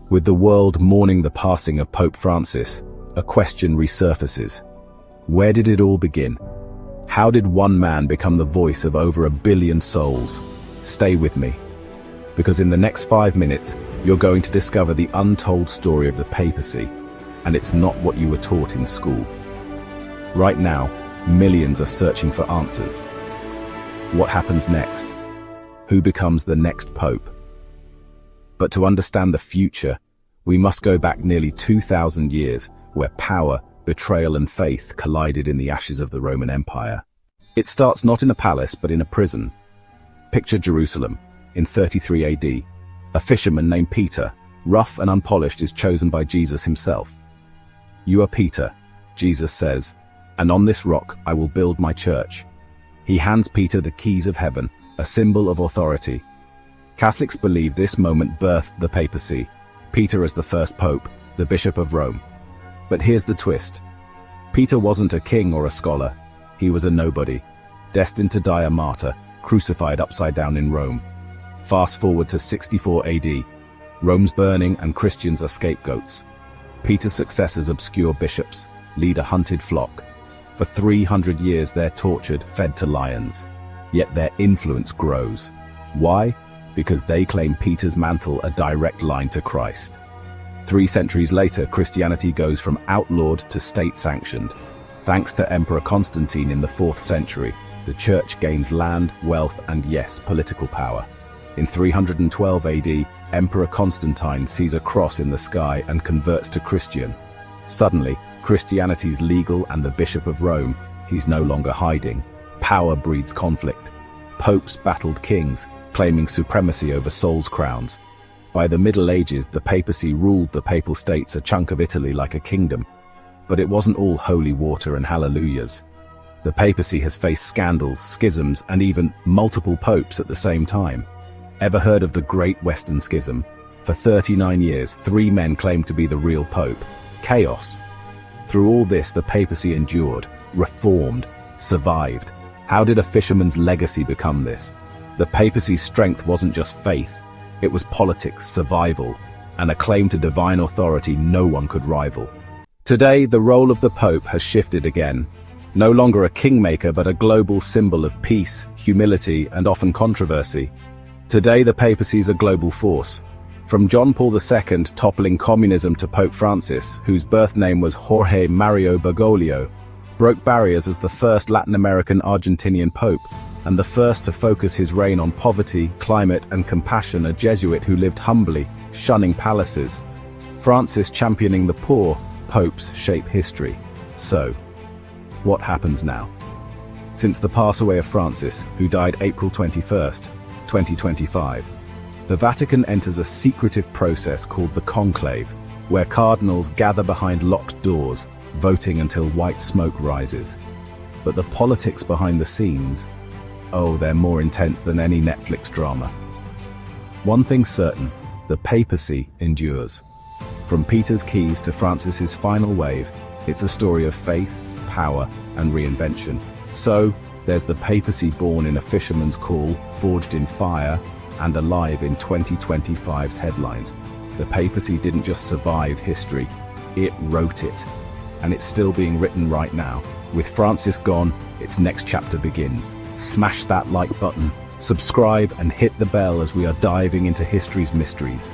With the world mourning the passing of Pope Francis, a question resurfaces. Where did it all begin? How did one man become the voice of over 1 billion souls? Stay with me, because in the next 5 minutes, you're going to discover the untold story of the papacy, and it's not what you were taught in school. Right now, millions are searching for answers. What happens next? Who becomes the next pope? But to understand the future, we must go back nearly 2,000 years, where power, betrayal and faith collided in the ashes of the Roman Empire. It starts not in a palace, but in a prison. Picture Jerusalem, in 33 AD. A fisherman named Peter, rough and unpolished, is chosen by Jesus himself. "You are Peter," Jesus says, "and on this rock I will build my church." He hands Peter the keys of heaven, a symbol of authority. Catholics believe this moment birthed the papacy, Peter as the first pope, the Bishop of Rome. But here's the twist. Peter wasn't a king or a scholar. He was a nobody, destined to die a martyr, crucified upside down in Rome. Fast forward to 64 AD. Rome's burning and Christians are scapegoats. Peter's successors, obscure bishops, lead a hunted flock. For 300 years they're tortured, fed to lions. Yet their influence grows. Why? Because they claim Peter's mantle a direct line to Christ. 3 centuries later, Christianity goes from outlawed to state-sanctioned. Thanks to Emperor Constantine in the 4th century, the church gains land, wealth, and yes, political power. In 312 AD, Emperor Constantine sees a cross in the sky and converts to Christian. Suddenly, Christianity's legal, and the Bishop of Rome, he's no longer hiding. Power breeds conflict. Popes battled kings, claiming supremacy over souls' crowns. By the Middle Ages, the papacy ruled the Papal States, a chunk of Italy, like a kingdom. But it wasn't all holy water and hallelujahs. The papacy has faced scandals, schisms, and even multiple popes at the same time. Ever heard of the Great Western Schism? For 39 years, 3 men claimed to be the real pope. Chaos. Through all this, the papacy endured, reformed, survived. How did a fisherman's legacy become this? The papacy's strength wasn't just faith. It was politics, survival, and a claim to divine authority no one could rival. Today, the role of the Pope has shifted again. No longer a kingmaker, but a global symbol of peace, humility, and often controversy. Today, the papacy is a global force. From John Paul II toppling communism to Pope Francis, whose birth name was Jorge Mario Bergoglio, broke barriers as the first Latin American Argentinian Pope, and the first to focus his reign on poverty, climate, and compassion, a Jesuit who lived humbly, shunning palaces. Francis championing the poor, popes shape history. So, what happens now? Since the pass away of Francis, who died April 21st, 2025, the Vatican enters a secretive process called the Conclave, where cardinals gather behind locked doors, voting until white smoke rises. But the politics behind the scenes, oh, they're more intense than any Netflix drama. One thing's certain, the papacy endures. From Peter's keys to Francis's final wave, it's a story of faith, power, and reinvention. So, there's the papacy born in a fisherman's call, forged in fire, and alive in 2025's headlines. The papacy didn't just survive history, it wrote it. And it's still being written right now. With Francis gone, its next chapter begins. Smash that like button, subscribe, and hit the bell as we are diving into history's mysteries.